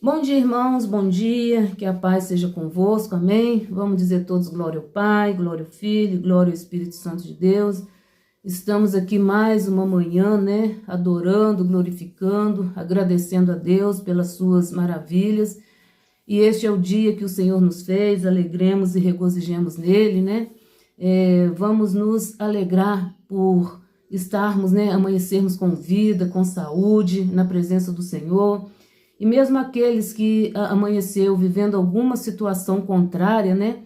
Bom dia, irmãos, bom dia, que a paz seja convosco, amém? Vamos dizer todos glória ao Pai, glória ao Filho, glória ao Espírito Santo de Deus. Estamos aqui mais uma manhã, né, adorando, glorificando, agradecendo a Deus pelas suas maravilhas. E este é o dia que o Senhor nos fez, alegremos e regozijemos nele, né? Vamos nos alegrar por estarmos, né, amanhecermos com vida, com saúde, na presença do Senhor. E mesmo aqueles que amanheceu vivendo alguma situação contrária, né?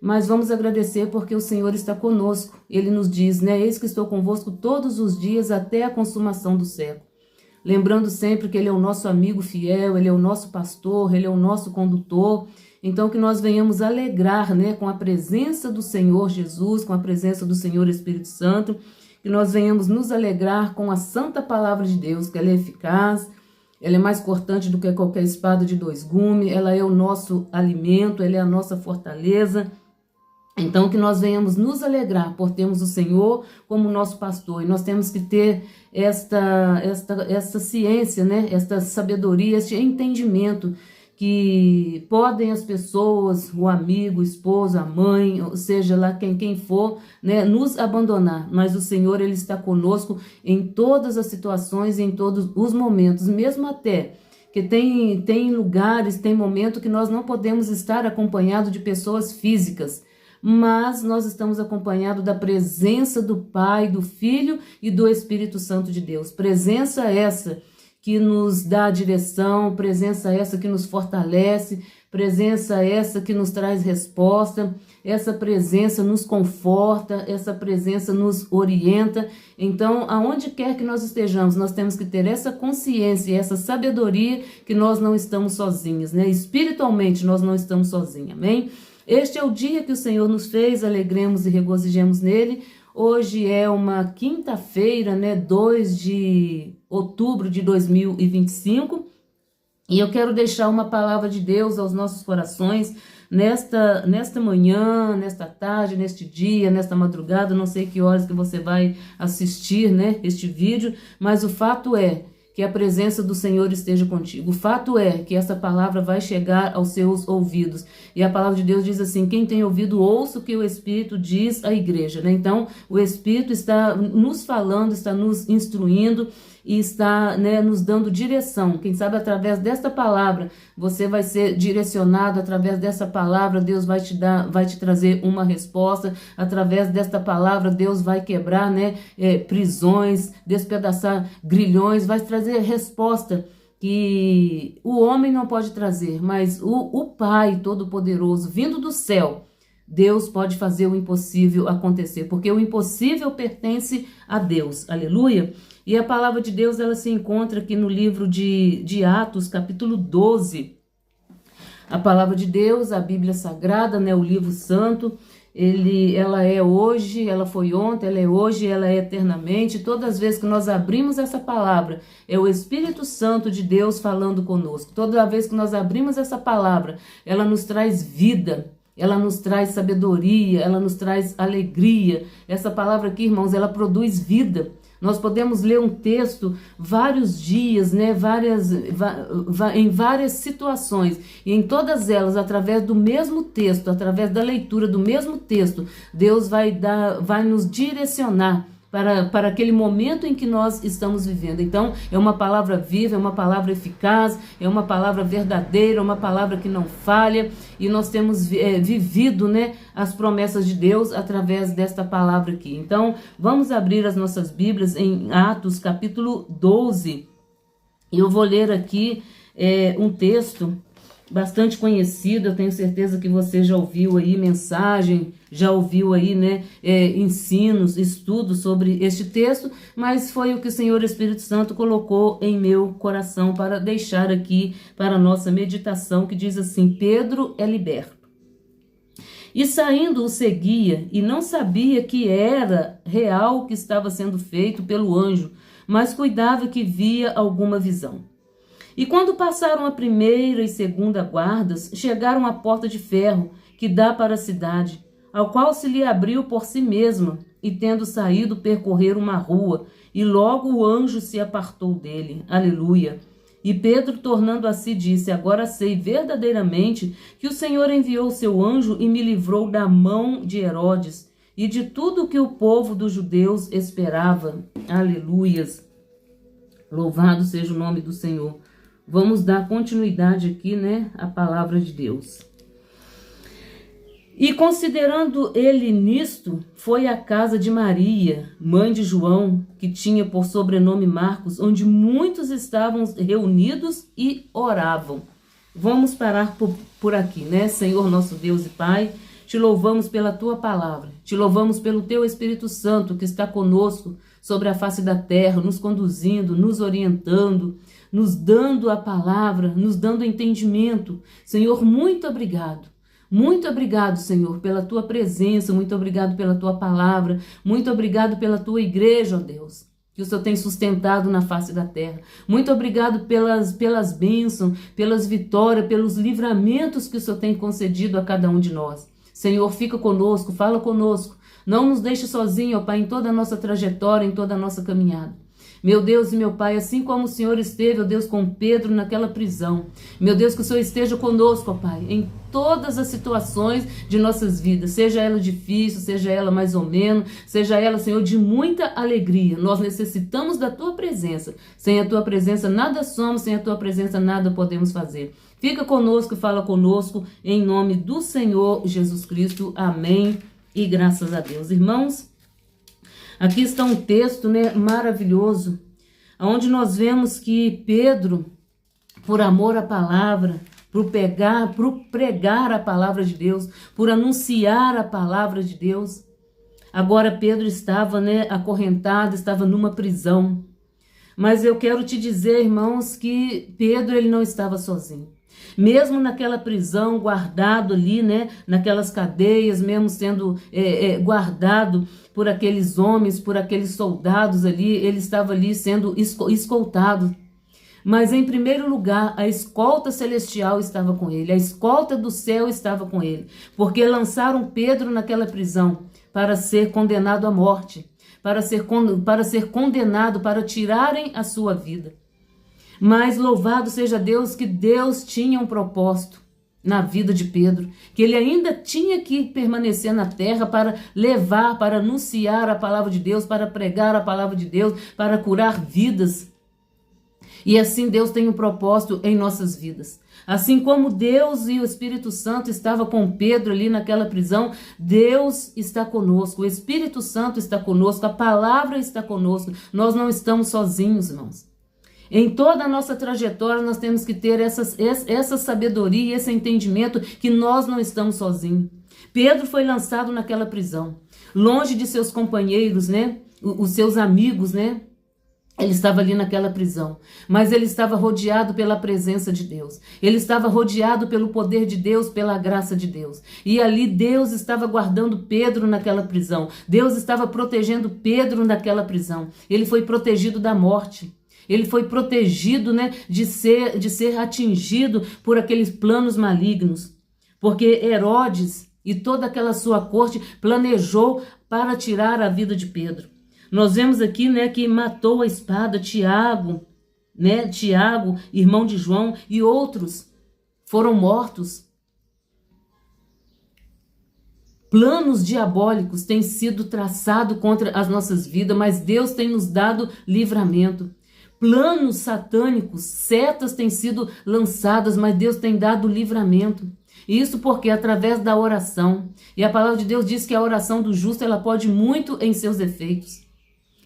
Mas vamos agradecer porque o Senhor está conosco. Ele nos diz, né? Eis que estou convosco todos os dias até a consumação do século. Lembrando sempre que Ele é o nosso amigo fiel, Ele é o nosso pastor, Ele é o nosso condutor. Então que nós venhamos alegrar, né? Com a presença do Senhor Jesus, com a presença do Senhor Espírito Santo. Que nós venhamos nos alegrar com a santa palavra de Deus, que ela é eficaz. Ela é mais cortante do que qualquer espada de dois gumes, ela é o nosso alimento, ela é a nossa fortaleza. Então, que nós venhamos nos alegrar por termos o Senhor como nosso pastor. E nós temos que ter esta ciência, né? Esta sabedoria, este entendimento que podem as pessoas, o amigo, o esposo, a mãe, ou seja lá quem for, né, nos abandonar. Mas o Senhor, Ele está conosco em todas as situações, em todos os momentos, mesmo até que tem lugares, tem momentos que nós não podemos estar acompanhados de pessoas físicas, mas nós estamos acompanhados da presença do Pai, do Filho e do Espírito Santo de Deus. Presença essa que nos dá direção, presença essa que nos fortalece, presença essa que nos traz resposta, essa presença nos conforta, essa presença nos orienta. Então, aonde quer que nós estejamos, nós temos que ter essa consciência, essa sabedoria que nós não estamos sozinhos, né? Espiritualmente nós não estamos sozinhos, amém? Este é o dia que o Senhor nos fez, alegremos e regozijemos nele. Hoje é uma quinta-feira, né, 2 de outubro de 2025, e eu quero deixar uma palavra de Deus aos nossos corações nesta manhã, nesta tarde, neste dia, nesta madrugada. Não sei que horas que você vai assistir, né, este vídeo, mas o fato é que a presença do Senhor esteja contigo. O fato é que essa palavra vai chegar aos seus ouvidos. E a palavra de Deus diz assim, quem tem ouvido, ouça o que o Espírito diz à igreja, né? Então, o Espírito está nos falando, está nos instruindo e está, né, nos dando direção. Quem sabe através desta palavra você vai ser direcionado, através dessa palavra Deus vai te trazer uma resposta, através desta palavra Deus vai quebrar, né, prisões, despedaçar grilhões, vai trazer resposta que o homem não pode trazer, mas o Pai Todo-Poderoso, vindo do céu, Deus pode fazer o impossível acontecer, porque o impossível pertence a Deus, aleluia. E a palavra de Deus, ela se encontra aqui no livro de Atos, capítulo 12. A palavra de Deus, a Bíblia Sagrada, né, o livro santo, ela é hoje, ela foi ontem, ela é hoje, ela é eternamente. Todas as vezes que nós abrimos essa palavra, é o Espírito Santo de Deus falando conosco. Toda vez que nós abrimos essa palavra, ela nos traz vida. Ela nos traz sabedoria, ela nos traz alegria. Essa palavra aqui, irmãos, ela produz vida. Nós podemos ler um texto vários dias, né, em várias situações, e em todas elas, através do mesmo texto, através da leitura do mesmo texto, Deus vai nos direcionar para aquele momento em que nós estamos vivendo. Então, é uma palavra viva, é uma palavra eficaz, é uma palavra verdadeira, é uma palavra que não falha, e nós temos vivido, né, as promessas de Deus através desta palavra aqui. Então, vamos abrir as nossas Bíblias em Atos, capítulo 12, e eu vou ler aqui um texto bastante conhecido. Eu tenho certeza que você já ouviu aí mensagem, já ouviu aí, né, ensinos, estudos sobre este texto, mas foi o que o Senhor Espírito Santo colocou em meu coração para deixar aqui para a nossa meditação, que diz assim: Pedro é liberto. E saindo o seguia, e não sabia que era real o que estava sendo feito pelo anjo, mas cuidava que via alguma visão. E quando passaram a primeira e segunda guardas, chegaram à porta de ferro que dá para a cidade, ao qual se lhe abriu por si mesma, e tendo saído percorrer uma rua, e logo o anjo se apartou dele. Aleluia! E Pedro, tornando a si, disse: agora sei verdadeiramente que o Senhor enviou o seu anjo e me livrou da mão de Herodes e de tudo o que o povo dos judeus esperava. Aleluias. Louvado seja o nome do Senhor. Vamos dar continuidade aqui, né, à palavra de Deus. E considerando ele nisto, foi à casa de Maria, mãe de João, que tinha por sobrenome Marcos, onde muitos estavam reunidos e oravam. Vamos parar por aqui, né? Senhor nosso Deus e Pai, te louvamos pela tua palavra, te louvamos pelo teu Espírito Santo que está conosco sobre a face da terra, nos conduzindo, nos orientando, nos dando a palavra, nos dando entendimento. Senhor, muito obrigado. Muito obrigado, Senhor, pela tua presença, muito obrigado pela tua palavra, muito obrigado pela tua igreja, ó Deus, que o Senhor tem sustentado na face da terra. Muito obrigado pelas bênçãos, pelas vitórias, pelos livramentos que o Senhor tem concedido a cada um de nós. Senhor, fica conosco, fala conosco, não nos deixe sozinho, ó Pai, em toda a nossa trajetória, em toda a nossa caminhada. Meu Deus e meu Pai, assim como o Senhor esteve, ó Deus, com Pedro naquela prisão. Meu Deus, que o Senhor esteja conosco, ó Pai, em todas as situações de nossas vidas. Seja ela difícil, seja ela mais ou menos, seja ela, Senhor, de muita alegria. Nós necessitamos da Tua presença. Sem a Tua presença nada somos, sem a Tua presença nada podemos fazer. Fica conosco e fala conosco, em nome do Senhor Jesus Cristo. Amém e graças a Deus. Irmãos, aqui está um texto, né, maravilhoso, onde nós vemos que Pedro, por amor à palavra, por pregar a palavra de Deus, por anunciar a palavra de Deus, agora Pedro estava, né, acorrentado, estava numa prisão. Mas eu quero te dizer, irmãos, que Pedro ele não estava sozinho. Mesmo naquela prisão, guardado ali, né, naquelas cadeias, mesmo sendo guardado por aqueles homens, por aqueles soldados ali, ele estava ali sendo escoltado. Mas em primeiro lugar, a escolta celestial estava com ele, a escolta do céu estava com ele, porque lançaram Pedro naquela prisão para ser condenado à morte, para ser condenado, para tirarem a sua vida. Mas louvado seja Deus, que Deus tinha um propósito na vida de Pedro, que ele ainda tinha que permanecer na terra para levar, para anunciar a palavra de Deus, para pregar a palavra de Deus, para curar vidas. E assim Deus tem um propósito em nossas vidas. Assim como Deus e o Espírito Santo estavam com Pedro ali naquela prisão, Deus está conosco, o Espírito Santo está conosco, a palavra está conosco. Nós não estamos sozinhos, irmãos. Em toda a nossa trajetória, nós temos que ter essa sabedoria, esse entendimento que nós não estamos sozinhos. Pedro foi lançado naquela prisão, longe de seus companheiros, né? Os seus amigos, né? Ele estava ali naquela prisão, mas ele estava rodeado pela presença de Deus. Ele estava rodeado pelo poder de Deus, pela graça de Deus. E ali Deus estava guardando Pedro naquela prisão. Deus estava protegendo Pedro naquela prisão. Ele foi protegido da morte. Ele foi protegido, né, de ser atingido por aqueles planos malignos. Porque Herodes e toda aquela sua corte planejou para tirar a vida de Pedro. Nós vemos aqui, né, que matou a espada Tiago, né, Tiago, irmão de João, e outros foram mortos. Planos diabólicos têm sido traçados contra as nossas vidas, mas Deus tem nos dado livramento. Planos satânicos, setas têm sido lançadas, mas Deus tem dado livramento. Isso porque através da oração, e a palavra de Deus diz que a oração do justo ela pode muito em seus efeitos.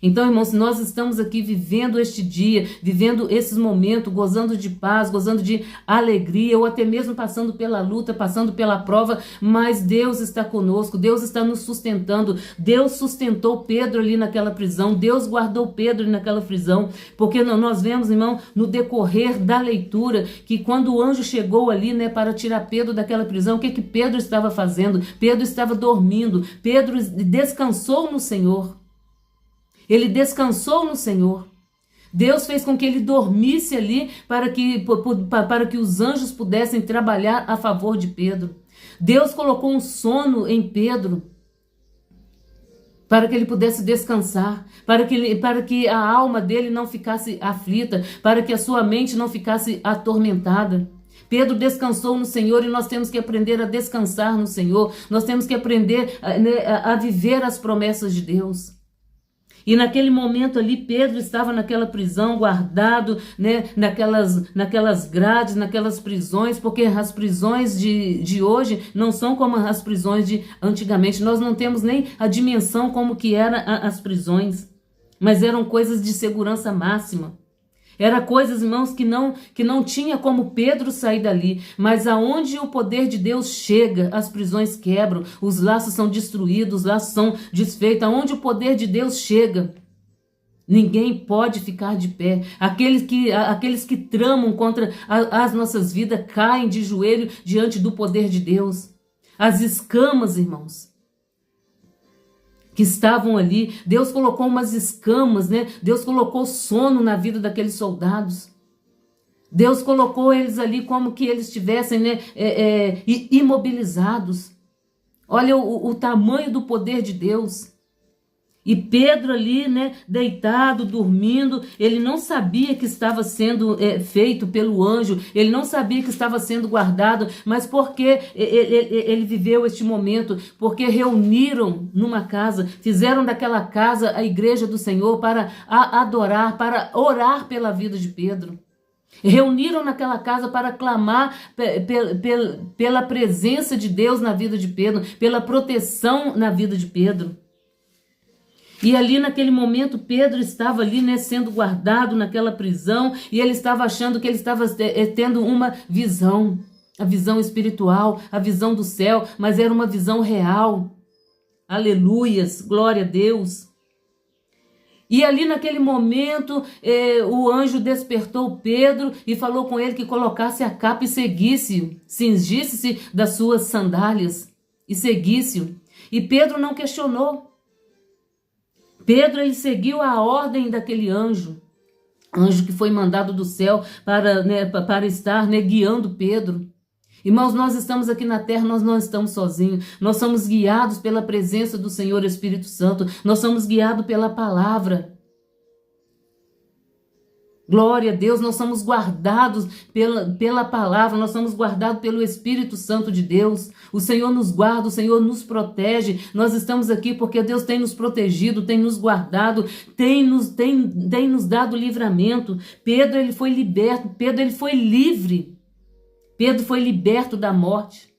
Então, irmãos, nós estamos aqui vivendo este dia, vivendo esses momentos, gozando de paz, gozando de alegria, ou até mesmo passando pela luta, passando pela prova, mas Deus está conosco, Deus está nos sustentando. Deus sustentou Pedro ali naquela prisão, Deus guardou Pedro ali naquela prisão, porque nós vemos, irmão, no decorrer da leitura, que quando o anjo chegou ali, né, para tirar Pedro daquela prisão, o que Pedro estava fazendo? Pedro estava dormindo, Pedro descansou no Senhor. Ele descansou no Senhor. Deus fez com que ele dormisse ali para que os anjos pudessem trabalhar a favor de Pedro. Deus colocou um sono em Pedro para que ele pudesse descansar, para que a alma dele não ficasse aflita, para que a sua mente não ficasse atormentada. Pedro descansou no Senhor e nós temos que aprender a descansar no Senhor. Nós temos que aprender a viver as promessas de Deus. E naquele momento ali, Pedro estava naquela prisão, guardado, né, naquelas grades, naquelas prisões, porque as prisões de hoje não são como as prisões de antigamente. Nós não temos nem a dimensão como que eram as prisões, mas eram coisas de segurança máxima. Era coisas, irmãos, que não tinha como Pedro sair dali. Mas aonde o poder de Deus chega, as prisões quebram, os laços são destruídos, os laços são desfeitos. Aonde o poder de Deus chega, ninguém pode ficar de pé. Aqueles que tramam contra as nossas vidas caem de joelho diante do poder de Deus. As escamas, irmãos, que estavam ali, Deus colocou umas escamas, né? Deus colocou sono na vida daqueles soldados. Deus colocou eles ali como que eles estivessem, né, imobilizados. Olha o tamanho do poder de Deus. E Pedro ali, né, deitado, dormindo, ele não sabia que estava sendo feito pelo anjo, ele não sabia que estava sendo guardado, mas porque ele viveu este momento, porque reuniram numa casa, fizeram daquela casa a igreja do Senhor para adorar, para orar pela vida de Pedro. Reuniram naquela casa para clamar pela presença de Deus na vida de Pedro, pela proteção na vida de Pedro. E ali naquele momento Pedro estava ali, né, sendo guardado naquela prisão, e ele estava achando que ele estava tendo uma visão, a visão espiritual, a visão do céu, mas era uma visão real. Aleluias, glória a Deus. E ali naquele momento o anjo despertou Pedro e falou com ele que colocasse a capa e seguisse-o, cingisse-se das suas sandálias e seguisse-o. E Pedro não questionou. Pedro, ele seguiu a ordem daquele anjo que foi mandado do céu para estar, né, guiando Pedro. Irmãos, nós estamos aqui na terra, nós não estamos sozinhos, nós somos guiados pela presença do Senhor Espírito Santo, nós somos guiados pela palavra. Glória a Deus, nós somos guardados pela palavra, nós somos guardados pelo Espírito Santo de Deus. O Senhor nos guarda, o Senhor nos protege. Nós estamos aqui porque Deus tem nos protegido, tem nos guardado, tem nos dado livramento. Pedro, ele foi liberto, Pedro, ele foi livre. Pedro foi liberto da morte.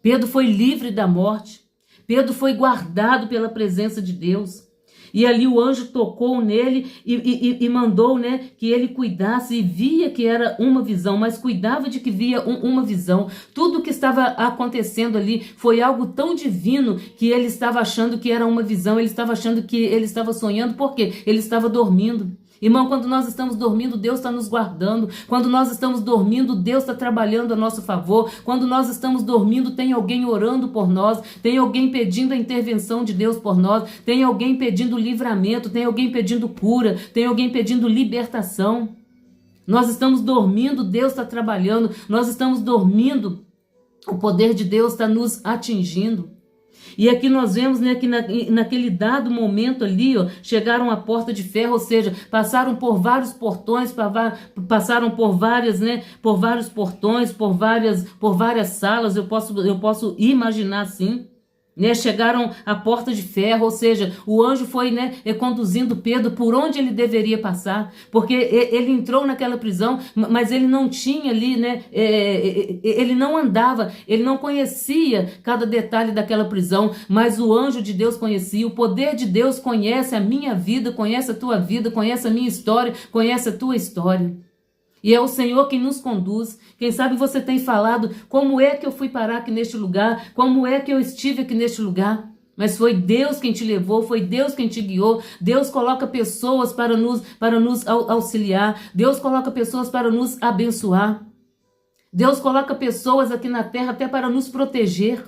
Pedro foi livre da morte. Pedro foi guardado pela presença de Deus. E ali o anjo tocou nele e mandou, né, que ele cuidasse, e via que era uma visão, mas cuidava de que via uma visão. Tudo que estava acontecendo ali foi algo tão divino que ele estava achando que era uma visão, ele estava achando que ele estava sonhando, porque ele estava dormindo. Irmão, quando nós estamos dormindo, Deus está nos guardando. Quando nós estamos dormindo, Deus está trabalhando a nosso favor. Quando nós estamos dormindo, tem alguém orando por nós, tem alguém pedindo a intervenção de Deus por nós, tem alguém pedindo livramento, tem alguém pedindo cura, tem alguém pedindo libertação. Nós estamos dormindo, Deus está trabalhando. Nós estamos dormindo, o poder de Deus está nos atingindo. E aqui nós vemos, né, que naquele dado momento ali, ó, chegaram à porta de ferro, ou seja, passaram por vários portões, passaram por vários portões, por várias salas. Eu posso imaginar assim. Né, chegaram à porta de ferro, ou seja, o anjo foi, né, conduzindo Pedro por onde ele deveria passar, porque ele entrou naquela prisão, mas ele não tinha ali, né, ele não andava, ele não conhecia cada detalhe daquela prisão, mas o anjo de Deus conhecia. O poder de Deus conhece a minha vida, conhece a tua vida, conhece a minha história, conhece a tua história. E é o Senhor quem nos conduz. Quem sabe você tem falado, como é que eu fui parar aqui neste lugar? Como é que eu estive aqui neste lugar? Mas foi Deus quem te levou, foi Deus quem te guiou. Deus coloca pessoas para nos auxiliar. Deus coloca pessoas para nos abençoar. Deus coloca pessoas aqui na terra até para nos proteger.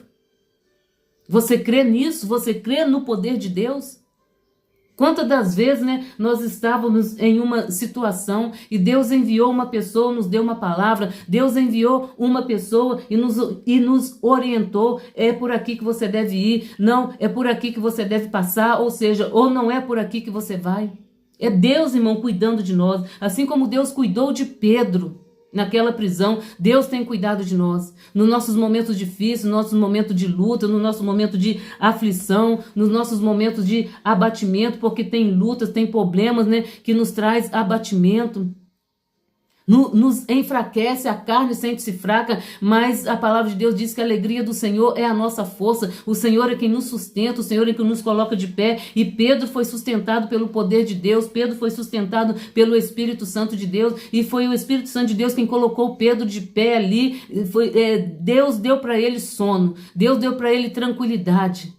Você crê nisso? Você crê no poder de Deus? Quantas das vezes, né, nós estávamos em uma situação e Deus enviou uma pessoa, nos deu uma palavra, Deus enviou uma pessoa e nos orientou, é por aqui que você deve ir, não, é por aqui que você deve passar, ou seja, ou não é por aqui que você vai. É Deus, irmão, cuidando de nós, assim como Deus cuidou de Pedro. Naquela prisão, Deus tem cuidado de nós. Nos nossos momentos difíceis, no nosso momento de luta, no nosso momento de aflição, nos nossos momentos de abatimento, porque tem lutas, tem problemas, né, que nos traz abatimento. Nos enfraquece, a carne sente-se fraca, mas a palavra de Deus diz que a alegria do Senhor é a nossa força. O Senhor é quem nos sustenta, o Senhor é quem nos coloca de pé. E Pedro foi sustentado pelo poder de Deus, Pedro foi sustentado pelo Espírito Santo de Deus, e foi o Espírito Santo de Deus quem colocou Pedro de pé ali. Deus deu para ele sono, Deus deu para ele tranquilidade,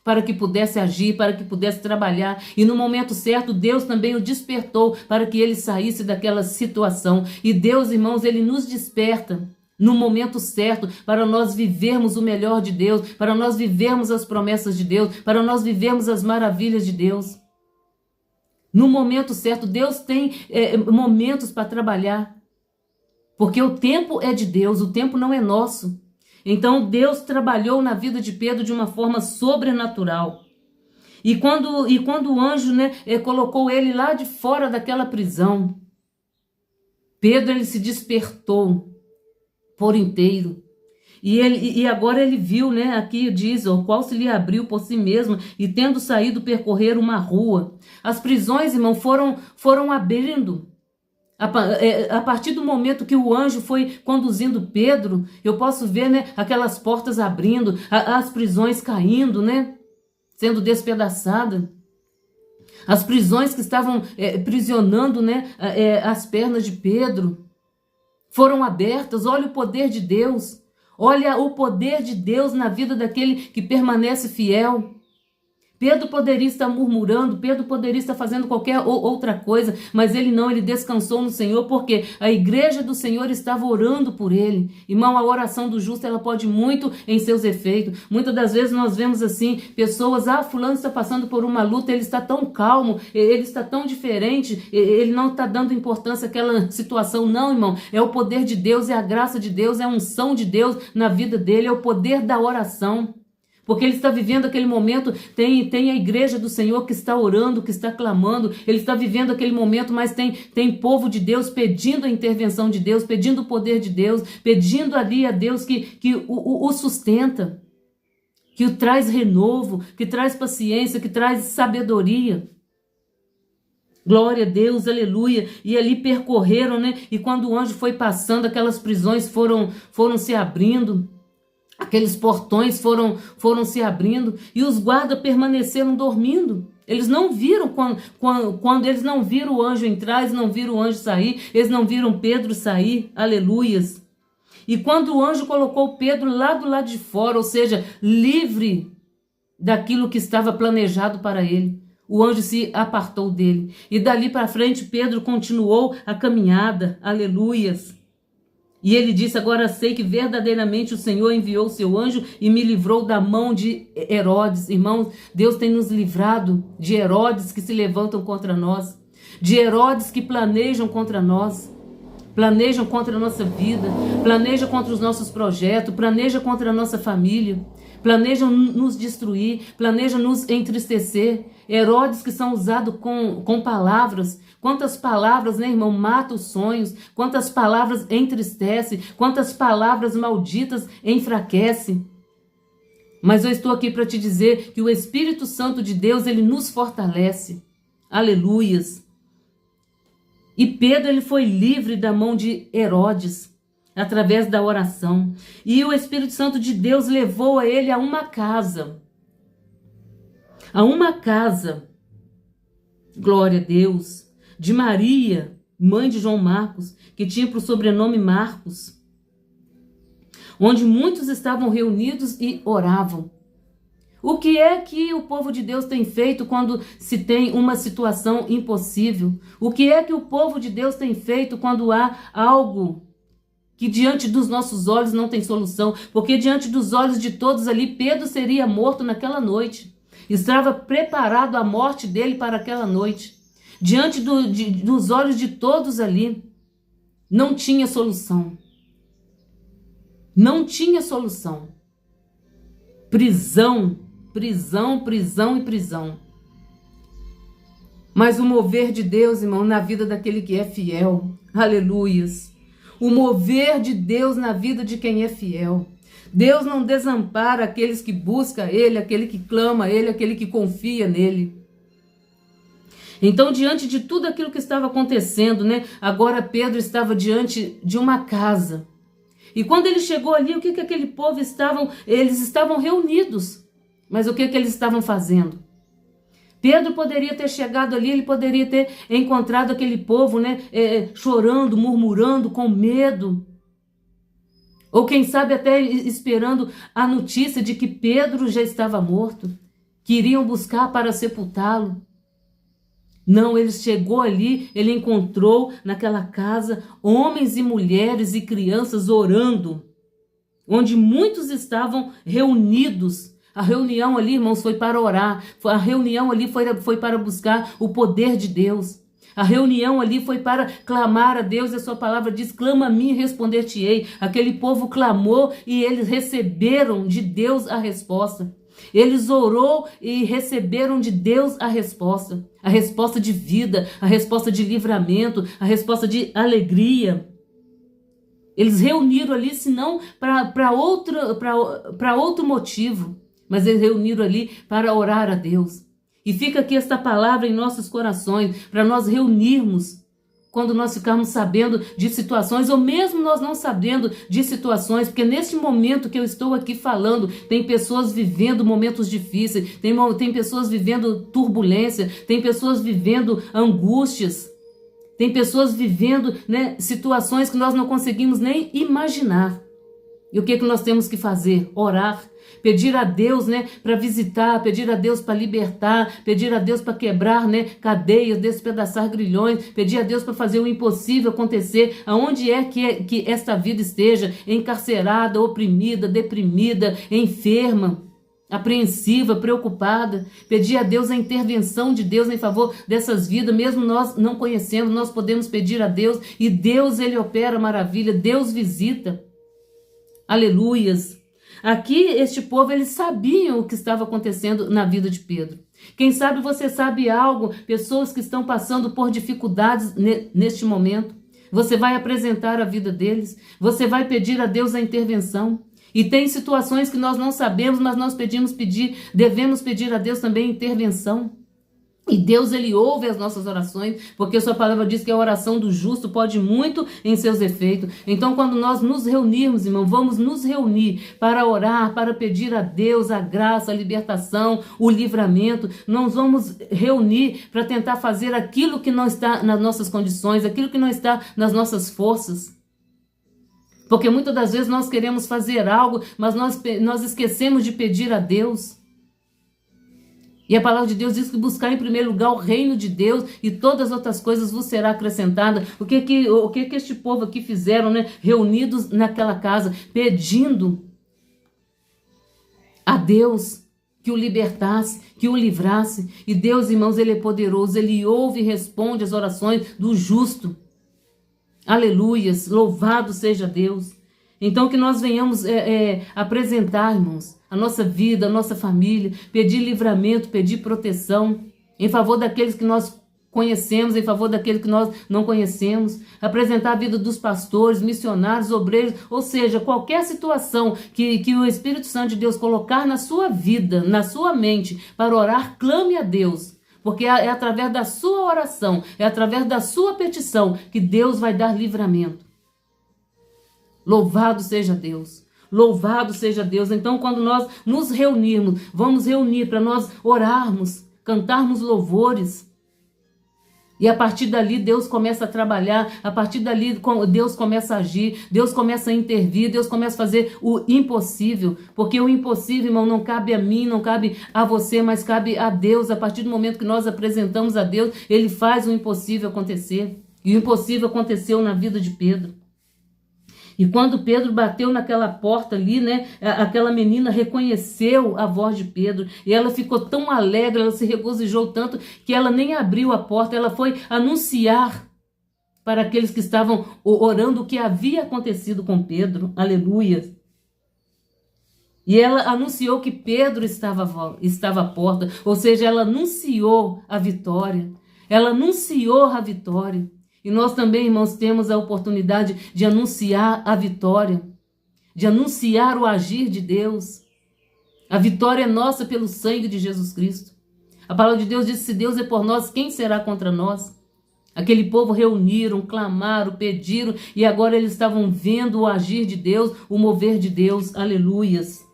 para que pudesse agir, para que pudesse trabalhar. E no momento certo, Deus também o despertou para que ele saísse daquela situação. E Deus, irmãos, ele nos desperta no momento certo para nós vivermos o melhor de Deus, para nós vivermos as promessas de Deus, para nós vivermos as maravilhas de Deus. No momento certo, Deus tem momentos para trabalhar, porque o tempo é de Deus, o tempo não é nosso. Então Deus trabalhou na vida de Pedro de uma forma sobrenatural. E quando o anjo, né, colocou ele lá de fora daquela prisão, Pedro, ele se despertou por inteiro. E agora ele viu, né, aqui diz, o qual se lhe abriu por si mesmo, e tendo saído percorrer uma rua. As prisões, irmão, foram abrindo. A partir do momento que o anjo foi conduzindo Pedro, eu posso ver, né, aquelas portas abrindo, as prisões caindo, né, sendo despedaçadas. As prisões que estavam prisionando, né, as pernas de Pedro foram abertas. Olha o poder de Deus. Olha o poder de Deus na vida daquele que permanece fiel. Pedro poderia estar murmurando, Pedro poderia estar fazendo qualquer outra coisa, mas ele não, ele descansou no Senhor, porque a igreja do Senhor estava orando por ele. Irmão, a oração do justo, ela pode muito em seus efeitos. Muitas das vezes nós vemos assim, pessoas, fulano está passando por uma luta, ele está tão calmo, ele está tão diferente, ele não está dando importância àquela situação. Não, irmão, é o poder de Deus, é a graça de Deus, é a unção de Deus na vida dele, é o poder da oração. Porque ele está vivendo aquele momento, tem a igreja do Senhor que está orando, que está clamando, ele está vivendo aquele momento, mas tem povo de Deus pedindo a intervenção de Deus, pedindo o poder de Deus, pedindo ali a Deus que o sustenta, que o traz renovo, que traz paciência, que traz sabedoria. Glória a Deus, aleluia. E ali percorreram, né? E quando o anjo foi passando, aquelas prisões foram se abrindo. Aqueles portões foram se abrindo e os guardas permaneceram dormindo. Eles não viram quando eles não viram o anjo entrar, eles não viram o anjo sair, eles não viram Pedro sair. Aleluias. E quando o anjo colocou Pedro lá do lado de fora, ou seja, livre daquilo que estava planejado para ele, o anjo se apartou dele. E dali para frente Pedro continuou a caminhada. Aleluias. E ele disse, agora sei que verdadeiramente o Senhor enviou o seu anjo e me livrou da mão de Herodes. Irmãos, Deus tem nos livrado de Herodes que se levantam contra nós, de Herodes que planejam contra nós, planejam contra a nossa vida, planejam contra os nossos projetos, planejam contra a nossa família, planejam nos destruir, planejam nos entristecer. Herodes que são usados com palavras. Quantas palavras, né, irmão, matam os sonhos. Quantas palavras entristecem. Quantas palavras malditas enfraquecem. Mas eu estou aqui para te dizer que o Espírito Santo de Deus, ele nos fortalece. Aleluias. E Pedro, ele foi livre da mão de Herodes, através da oração. E o Espírito Santo de Deus levou a ele a uma casa. A uma casa, glória a Deus, de Maria, mãe de João Marcos, que tinha por sobrenome Marcos, onde muitos estavam reunidos e oravam. O que é que o povo de Deus tem feito quando se tem uma situação impossível? O que é que o povo de Deus tem feito quando há algo que diante dos nossos olhos não tem solução? Porque diante dos olhos de todos ali, Pedro seria morto naquela noite. Estava preparado a morte dele para aquela noite. Diante dos olhos de todos ali. Não tinha solução. Não tinha solução. Prisão, prisão, prisão e prisão. Mas o mover de Deus, irmão, na vida daquele que é fiel. Aleluias. O mover de Deus na vida de quem é fiel. Deus não desampara aqueles que buscam Ele, aquele que clama a Ele, aquele que confia nele. Então, diante de tudo aquilo que estava acontecendo, né? Agora Pedro estava diante de uma casa. E quando ele chegou ali, o que aquele povo estavam? Eles estavam reunidos. Mas o que eles estavam fazendo? Pedro poderia ter chegado ali, ele poderia ter encontrado aquele povo, né? Chorando, murmurando, com medo. Ou quem sabe até esperando a notícia de que Pedro já estava morto. Que iriam buscar para sepultá-lo. Não, ele chegou ali, ele encontrou naquela casa homens e mulheres e crianças orando, onde muitos estavam reunidos. A reunião ali, irmãos, foi para orar. A reunião ali foi para buscar o poder de Deus. A reunião ali foi para clamar a Deus. A sua palavra diz, clama a mim e responder-te-ei. Aquele povo clamou e eles receberam de Deus a resposta. Eles orou e receberam de Deus a resposta de vida, a resposta de livramento, a resposta de alegria. Eles reuniram ali, senão para outro motivo, mas eles reuniram ali para orar a Deus. E fica aqui esta palavra em nossos corações, para nós reunirmos quando nós ficarmos sabendo de situações, ou mesmo nós não sabendo de situações, porque neste momento que eu estou aqui falando, tem pessoas vivendo momentos difíceis, tem pessoas vivendo turbulência, tem pessoas vivendo angústias, tem pessoas vivendo, né, situações que nós não conseguimos nem imaginar. E o que nós temos que fazer? Orar. Pedir a Deus, né, para visitar, pedir a Deus para libertar, pedir a Deus para quebrar, né, cadeias, despedaçar grilhões, pedir a Deus para fazer o impossível acontecer, aonde é que esta vida esteja, encarcerada, oprimida, deprimida, enferma, apreensiva, preocupada. Pedir a Deus a intervenção de Deus em favor dessas vidas, mesmo nós não conhecendo, nós podemos pedir a Deus e Deus, ele opera maravilha, Deus visita. Aleluias. Aqui, este povo, eles sabiam o que estava acontecendo na vida de Pedro. Quem sabe você sabe algo, pessoas que estão passando por dificuldades neste momento. Você vai apresentar a vida deles, você vai pedir a Deus a intervenção. E tem situações que nós não sabemos, mas nós devemos pedir a Deus também intervenção. E Deus, ele ouve as nossas orações, porque a sua palavra diz que a oração do justo pode muito em seus efeitos. Então, quando nós nos reunirmos, irmão, vamos nos reunir para orar, para pedir a Deus a graça, a libertação, o livramento. Nós vamos reunir para tentar fazer aquilo que não está nas nossas condições, aquilo que não está nas nossas forças. Porque muitas das vezes nós queremos fazer algo, mas nós esquecemos de pedir a Deus. E a palavra de Deus diz que buscar em primeiro lugar o reino de Deus e todas as outras coisas vos será acrescentada. O que este povo aqui fizeram, né? Reunidos naquela casa, pedindo a Deus que o libertasse, que o livrasse. E Deus, irmãos, ele é poderoso, ele ouve e responde as orações do justo. Aleluias, louvado seja Deus. Então que nós venhamos apresentar, irmãos, a nossa vida, a nossa família, pedir livramento, pedir proteção em favor daqueles que nós conhecemos, em favor daqueles que nós não conhecemos, apresentar a vida dos pastores, missionários, obreiros, ou seja, qualquer situação que o Espírito Santo de Deus colocar na sua vida, na sua mente, para orar, clame a Deus. Porque é através da sua oração, é através da sua petição que Deus vai dar livramento. Louvado seja Deus. Louvado seja Deus. Então, quando nós nos reunirmos, vamos reunir para nós orarmos, cantarmos louvores. E a partir dali Deus começa a trabalhar, a partir dali Deus começa a agir, Deus começa a intervir, Deus começa a fazer o impossível. Porque o impossível, irmão, não cabe a mim, não cabe a você, mas cabe a Deus. A partir do momento que nós apresentamos a Deus, Ele faz o impossível acontecer. E o impossível aconteceu na vida de Pedro. E quando Pedro bateu naquela porta ali, né, aquela menina reconheceu a voz de Pedro e ela ficou tão alegre, ela se regozijou tanto que ela nem abriu a porta, ela foi anunciar para aqueles que estavam orando o que havia acontecido com Pedro. Aleluia. E ela anunciou que Pedro estava à porta, ou seja, ela anunciou a vitória. Ela anunciou a vitória. E nós também, irmãos, temos a oportunidade de anunciar a vitória, de anunciar o agir de Deus. A vitória é nossa pelo sangue de Jesus Cristo. A palavra de Deus diz: se Deus é por nós, quem será contra nós? Aquele povo reuniram, clamaram, pediram, e agora eles estavam vendo o agir de Deus, o mover de Deus. Aleluias.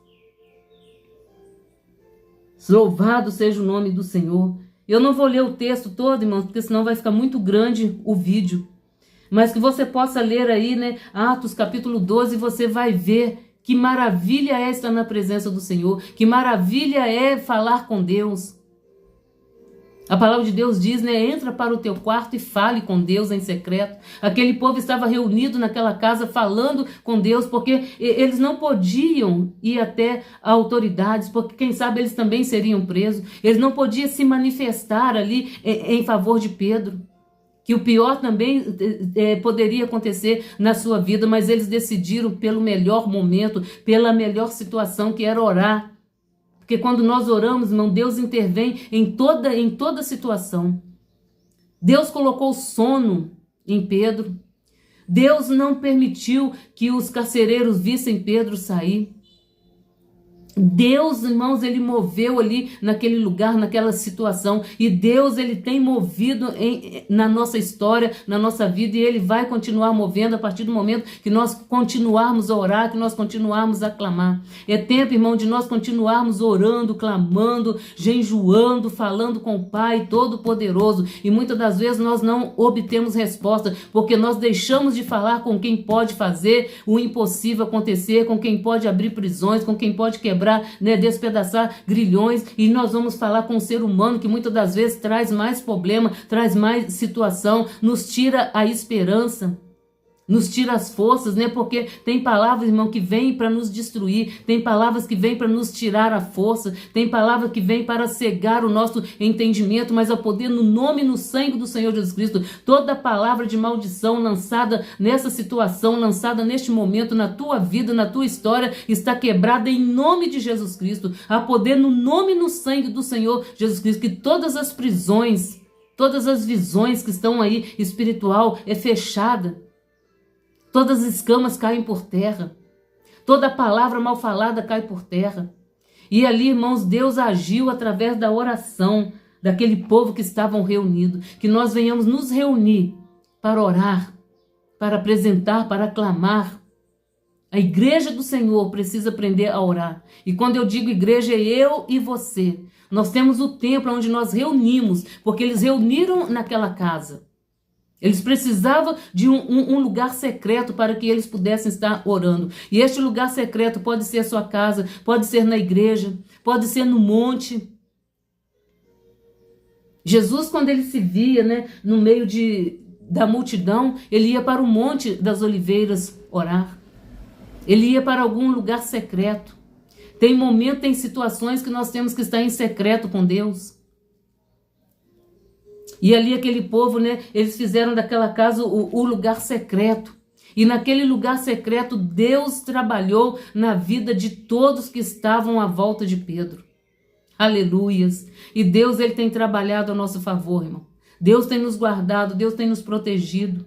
Louvado seja o nome do Senhor. Eu não vou ler o texto todo, irmãos, porque senão vai ficar muito grande o vídeo. Mas que você possa ler aí, né, Atos capítulo 12, e você vai ver que maravilha é estar na presença do Senhor, que maravilha é falar com Deus. A palavra de Deus diz, né, entra para o teu quarto e fale com Deus em secreto. Aquele povo estava reunido naquela casa falando com Deus, porque eles não podiam ir até autoridades, porque quem sabe eles também seriam presos. Eles não podiam se manifestar ali em favor de Pedro, que o pior também poderia acontecer na sua vida, mas eles decidiram pelo melhor momento, pela melhor situação, que era orar. Porque quando nós oramos, irmão, Deus intervém em toda situação. Deus colocou sono em Pedro. Deus não permitiu que os carcereiros vissem Pedro sair. Deus, irmãos, ele moveu ali naquele lugar, naquela situação. E Deus, ele tem movido na nossa história, na nossa vida. E ele vai continuar movendo a partir do momento que nós continuarmos a orar, que nós continuarmos a clamar. É tempo, irmão, de nós continuarmos orando, clamando, jejuando, falando com o Pai Todo-Poderoso. E muitas das vezes nós não obtemos resposta, porque nós deixamos de falar com quem pode fazer o impossível acontecer, com quem pode abrir prisões, com quem pode quebrar, né, despedaçar grilhões, e nós vamos falar com o ser humano que muitas das vezes traz mais problema, traz mais situação, nos tira a esperança, nos tira as forças, né? Porque tem palavras, irmão, que vêm para nos destruir, tem palavras que vêm para nos tirar a força, tem palavras que vêm para cegar o nosso entendimento, mas ao poder no nome e no sangue do Senhor Jesus Cristo, toda palavra de maldição lançada nessa situação, lançada neste momento, na tua vida, na tua história, está quebrada em nome de Jesus Cristo, a poder no nome e no sangue do Senhor Jesus Cristo, que todas as prisões, todas as visões que estão aí espiritual é fechada. Todas as escamas caem por terra. Toda palavra mal falada cai por terra. E ali, irmãos, Deus agiu através da oração daquele povo que estavam reunidos. Que nós venhamos nos reunir para orar, para apresentar, para clamar. A igreja do Senhor precisa aprender a orar. E quando eu digo igreja, é eu e você. Nós temos o templo onde nós reunimos, porque eles reuniram naquela casa. Eles precisavam de um lugar secreto para que eles pudessem estar orando. E este lugar secreto pode ser a sua casa, pode ser na igreja, pode ser no monte. Jesus, quando ele se via, né, no meio da multidão, ele ia para o Monte das Oliveiras orar. Ele ia para algum lugar secreto. Tem momentos, tem situações que nós temos que estar em secreto com Deus. E ali aquele povo, né, eles fizeram daquela casa o lugar secreto. E naquele lugar secreto, Deus trabalhou na vida de todos que estavam à volta de Pedro. Aleluias. E Deus, ele tem trabalhado a nosso favor, irmão. Deus tem nos guardado, Deus tem nos protegido.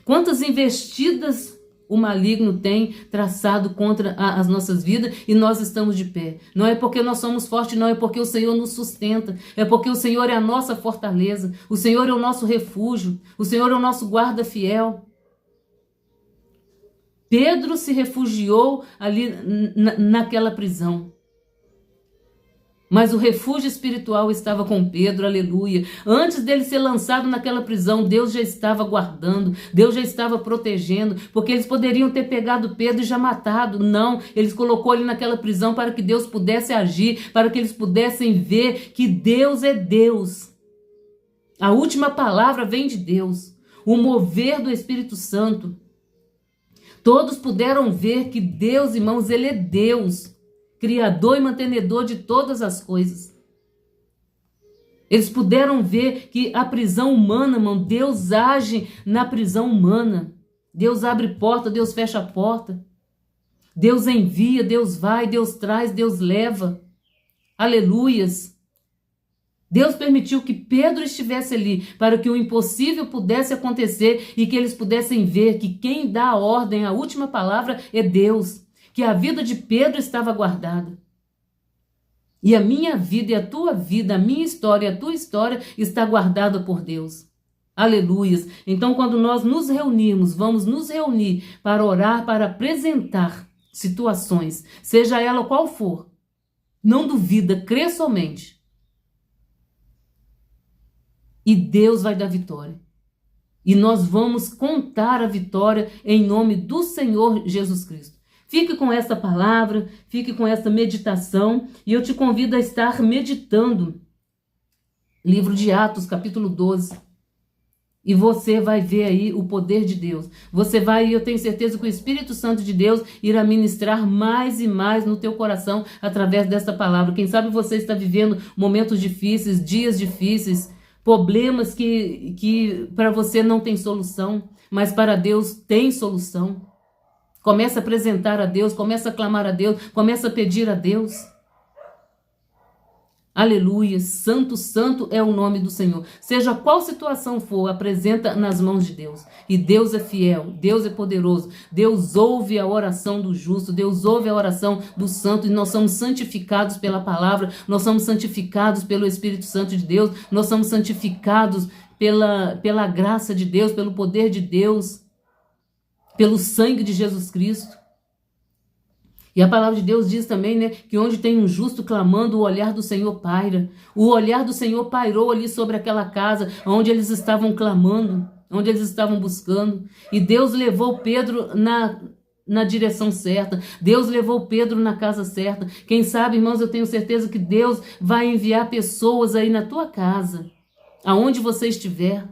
Quantas investidas o maligno tem traçado contra as nossas vidas e nós estamos de pé. Não é porque nós somos fortes, não, é porque o Senhor nos sustenta, é porque o Senhor é a nossa fortaleza, o Senhor é o nosso refúgio, o Senhor é o nosso guarda fiel. Pedro se refugiou ali naquela prisão. Mas o refúgio espiritual estava com Pedro, aleluia. Antes dele ser lançado naquela prisão, Deus já estava guardando, Deus já estava protegendo, porque eles poderiam ter pegado Pedro e já matado. Não, eles colocou ele naquela prisão para que Deus pudesse agir, para que eles pudessem ver que Deus é Deus. A última palavra vem de Deus, o mover do Espírito Santo. Todos puderam ver que Deus, irmãos, Ele é Deus, Criador e mantenedor de todas as coisas. Eles puderam ver que a prisão humana, irmão, Deus age na prisão humana. Deus abre porta, Deus fecha a porta. Deus envia, Deus vai, Deus traz, Deus leva. Aleluias. Deus permitiu que Pedro estivesse ali para que o impossível pudesse acontecer e que eles pudessem ver que quem dá a ordem, a última palavra é Deus. Que a vida de Pedro estava guardada. E a minha vida e a tua vida, a minha história e a tua história está guardada por Deus. Aleluias. Então, quando nós nos reunirmos, vamos nos reunir para orar, para apresentar situações, seja ela qual for. Não duvida, crê somente. E Deus vai dar vitória. E nós vamos contar a vitória em nome do Senhor Jesus Cristo. Fique com essa palavra, fique com essa meditação e eu te convido a estar meditando. Livro de Atos, capítulo 12. E você vai ver aí o poder de Deus. Você vai, e eu tenho certeza que o Espírito Santo de Deus irá ministrar mais e mais no teu coração através dessa palavra. Quem sabe você está vivendo momentos difíceis, dias difíceis, problemas que para você não tem solução, mas para Deus tem solução. Começa a apresentar a Deus, começa a clamar a Deus, começa a pedir a Deus. Aleluia, santo, santo é o nome do Senhor. Seja qual situação for, apresenta nas mãos de Deus. E Deus é fiel, Deus é poderoso. Deus ouve a oração do justo, Deus ouve a oração do santo. E nós somos santificados pela palavra, nós somos santificados pelo Espírito Santo de Deus, nós somos santificados pela graça de Deus, pelo poder de Deus, pelo sangue de Jesus Cristo. E a palavra de Deus diz também, né, que onde tem um justo clamando, o olhar do Senhor paira. O olhar do Senhor pairou ali sobre aquela casa, onde eles estavam clamando, onde eles estavam buscando. E Deus levou Pedro na direção certa. Deus levou Pedro na casa certa. Quem sabe, irmãos, eu tenho certeza que Deus vai enviar pessoas aí na tua casa, aonde você estiver,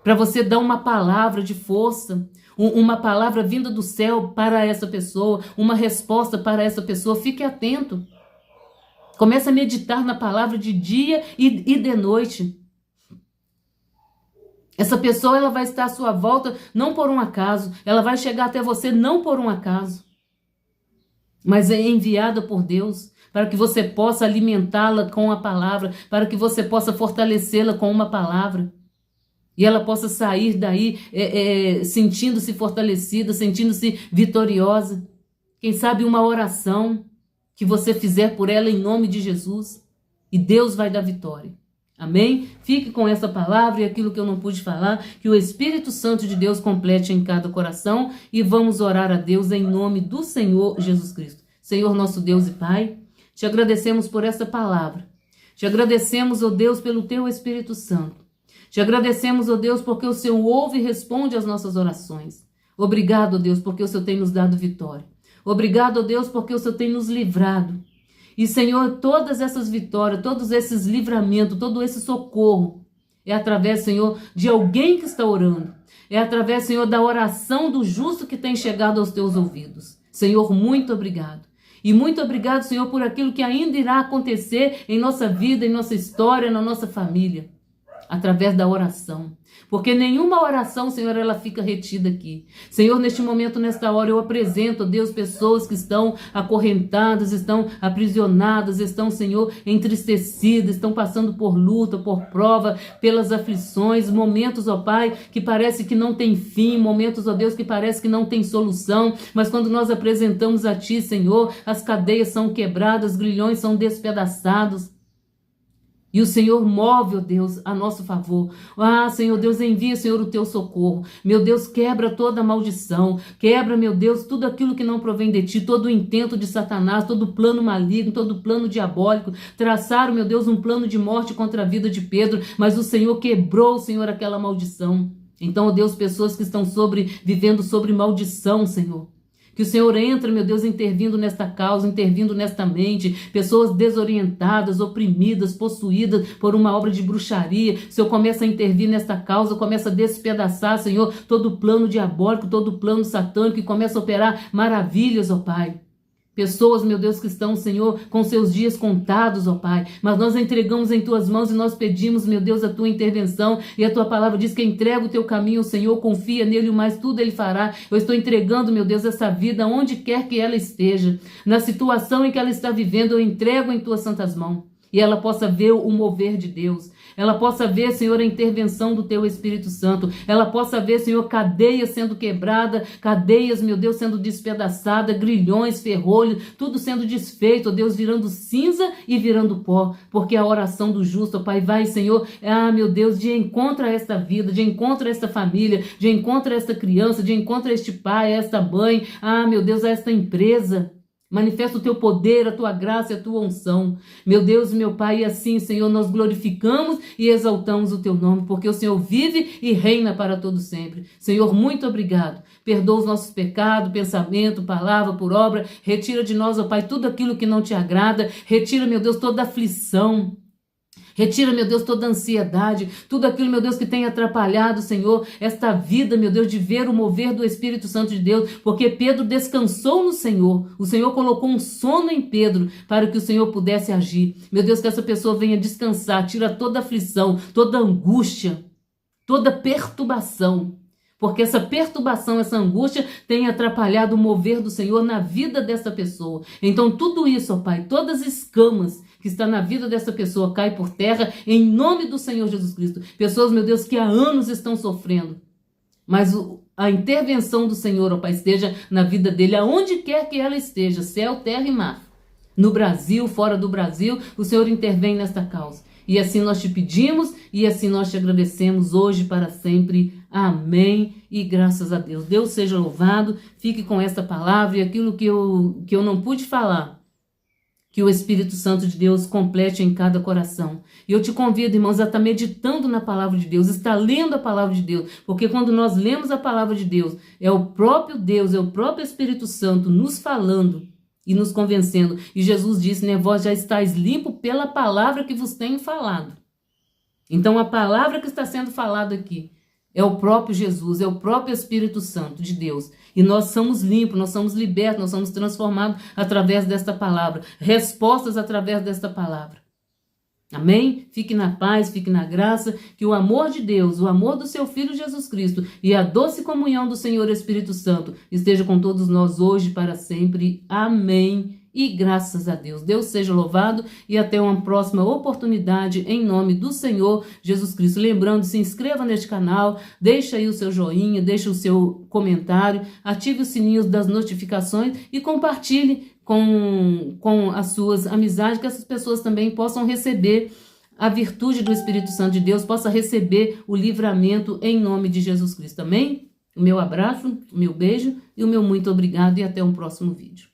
para você dar uma palavra de força, uma palavra vinda do céu para essa pessoa, uma resposta para essa pessoa. Fique atento. Comece a meditar na palavra de dia e de noite. Essa pessoa ela vai estar à sua volta não por um acaso. Ela vai chegar até você não por um acaso, mas é enviada por Deus para que você possa alimentá-la com a palavra, para que você possa fortalecê-la com uma palavra. E ela possa sair daí sentindo-se fortalecida, sentindo-se vitoriosa. Quem sabe uma oração que você fizer por ela em nome de Jesus. E Deus vai dar vitória. Amém? Fique com essa palavra e aquilo que eu não pude falar, que o Espírito Santo de Deus complete em cada coração. E vamos orar a Deus em nome do Senhor Jesus Cristo. Senhor nosso Deus e Pai, te agradecemos por essa palavra. Te agradecemos, ó Deus, pelo teu Espírito Santo. Te agradecemos, ó Deus, porque o Senhor ouve e responde às nossas orações. Obrigado, ó Deus, porque o Senhor tem nos dado vitória. Obrigado, ó Deus, porque o Senhor tem nos livrado. E, Senhor, todas essas vitórias, todos esses livramentos, todo esse socorro, é através, Senhor, de alguém que está orando. É através, Senhor, da oração do justo que tem chegado aos teus ouvidos. Senhor, muito obrigado. E muito obrigado, Senhor, por aquilo que ainda irá acontecer em nossa vida, em nossa história, na nossa família. Através da oração. Porque nenhuma oração, Senhor, ela fica retida aqui. Senhor, neste momento, nesta hora, eu apresento, Deus, pessoas que estão acorrentadas, estão aprisionadas, estão, Senhor, entristecidas, estão passando por luta, por prova, pelas aflições, momentos, ó Pai, que parece que não tem fim, momentos, ó Deus, que parece que não tem solução, mas quando nós apresentamos a Ti, Senhor, as cadeias são quebradas, grilhões são despedaçados. E o Senhor move, ó Deus, a nosso favor. Ah, Senhor Deus, envia, Senhor, o teu socorro. Meu Deus, quebra toda maldição. Quebra, meu Deus, tudo aquilo que não provém de ti, todo o intento de Satanás, todo o plano maligno, todo o plano diabólico. Traçaram, meu Deus, um plano de morte contra a vida de Pedro, mas o Senhor quebrou, Senhor, aquela maldição. Então, ó Deus, pessoas que estão vivendo sobre maldição, Senhor. Que o Senhor entra, meu Deus, intervindo nesta causa, intervindo nesta mente, pessoas desorientadas, oprimidas, possuídas por uma obra de bruxaria. O Senhor começa a intervir nesta causa, começa a despedaçar, Senhor, todo plano diabólico, todo plano satânico, e começa a operar maravilhas, ó Pai. Pessoas, meu Deus, que estão, Senhor, com seus dias contados, ó Pai. Mas nós entregamos em Tuas mãos e nós pedimos, meu Deus, a Tua intervenção. E a Tua palavra diz que entrega o Teu caminho ao Senhor, confia nele, mas tudo Ele fará. Eu estou entregando, meu Deus, essa vida onde quer que ela esteja. Na situação em que ela está vivendo, eu entrego em Tuas santas mãos. E ela possa ver o mover de Deus. Ela possa ver, Senhor, a intervenção do Teu Espírito Santo. Ela possa ver, Senhor, cadeias sendo quebradas, cadeias, meu Deus, sendo despedaçadas, grilhões, ferrolhos, tudo sendo desfeito, ó Deus, virando cinza e virando pó. Porque a oração do justo, ó Pai, vai, Senhor, meu Deus, de encontro a esta vida, de encontro a esta família, de encontro a esta criança, de encontro a este pai, a esta mãe, meu Deus, a esta empresa. Manifesta o Teu poder, a Tua graça e a Tua unção. Meu Deus, meu Pai, e assim, Senhor, nós glorificamos e exaltamos o Teu nome, porque o Senhor vive e reina para todo sempre. Senhor, muito obrigado. Perdoa os nossos pecados, pensamento, palavra, por obra. Retira de nós, ó Pai, tudo aquilo que não Te agrada. Retira, meu Deus, toda aflição. Retira, meu Deus, toda ansiedade, tudo aquilo, meu Deus, que tem atrapalhado, Senhor, esta vida, meu Deus, de ver o mover do Espírito Santo de Deus, porque Pedro descansou no Senhor. O Senhor colocou um sono em Pedro para que o Senhor pudesse agir. Meu Deus, que essa pessoa venha descansar, tira toda aflição, toda angústia, toda perturbação. Porque essa perturbação, essa angústia tem atrapalhado o mover do Senhor na vida dessa pessoa. Então tudo isso, ó Pai, todas as escamas que está na vida dessa pessoa cai por terra em nome do Senhor Jesus Cristo. Pessoas, meu Deus, que há anos estão sofrendo. Mas a intervenção do Senhor, ó Pai, esteja na vida dele, aonde quer que ela esteja, céu, terra e mar. No Brasil, fora do Brasil, o Senhor intervém nesta causa. E assim nós Te pedimos e assim nós Te agradecemos hoje para sempre. Amém. E graças a Deus. Deus seja louvado. Fique com esta palavra e aquilo que eu não pude falar, que o Espírito Santo de Deus complete em cada coração. E eu te convido, irmãos, a estar meditando na palavra de Deus, estar lendo a palavra de Deus, porque quando nós lemos a palavra de Deus, é o próprio Deus, é o próprio Espírito Santo nos falando e nos convencendo. E Jesus disse, né, vós já estáis limpo pela palavra que vos tenho falado. Então a palavra que está sendo falada aqui é o próprio Jesus, é o próprio Espírito Santo de Deus. E nós somos limpos, nós somos libertos, nós somos transformados através desta palavra. Respostas através desta palavra. Amém? Fique na paz, fique na graça, que o amor de Deus, o amor do seu Filho Jesus Cristo e a doce comunhão do Senhor Espírito Santo esteja com todos nós hoje e para sempre. Amém. E graças a Deus. Deus seja louvado e até uma próxima oportunidade em nome do Senhor Jesus Cristo. Lembrando, se inscreva neste canal, deixa aí o seu joinha, deixa o seu comentário, ative os sininhos das notificações e compartilhe com as suas amizades, que essas pessoas também possam receber a virtude do Espírito Santo de Deus, possa receber o livramento em nome de Jesus Cristo. Amém? O meu abraço, o meu beijo e o meu muito obrigado e até um próximo vídeo.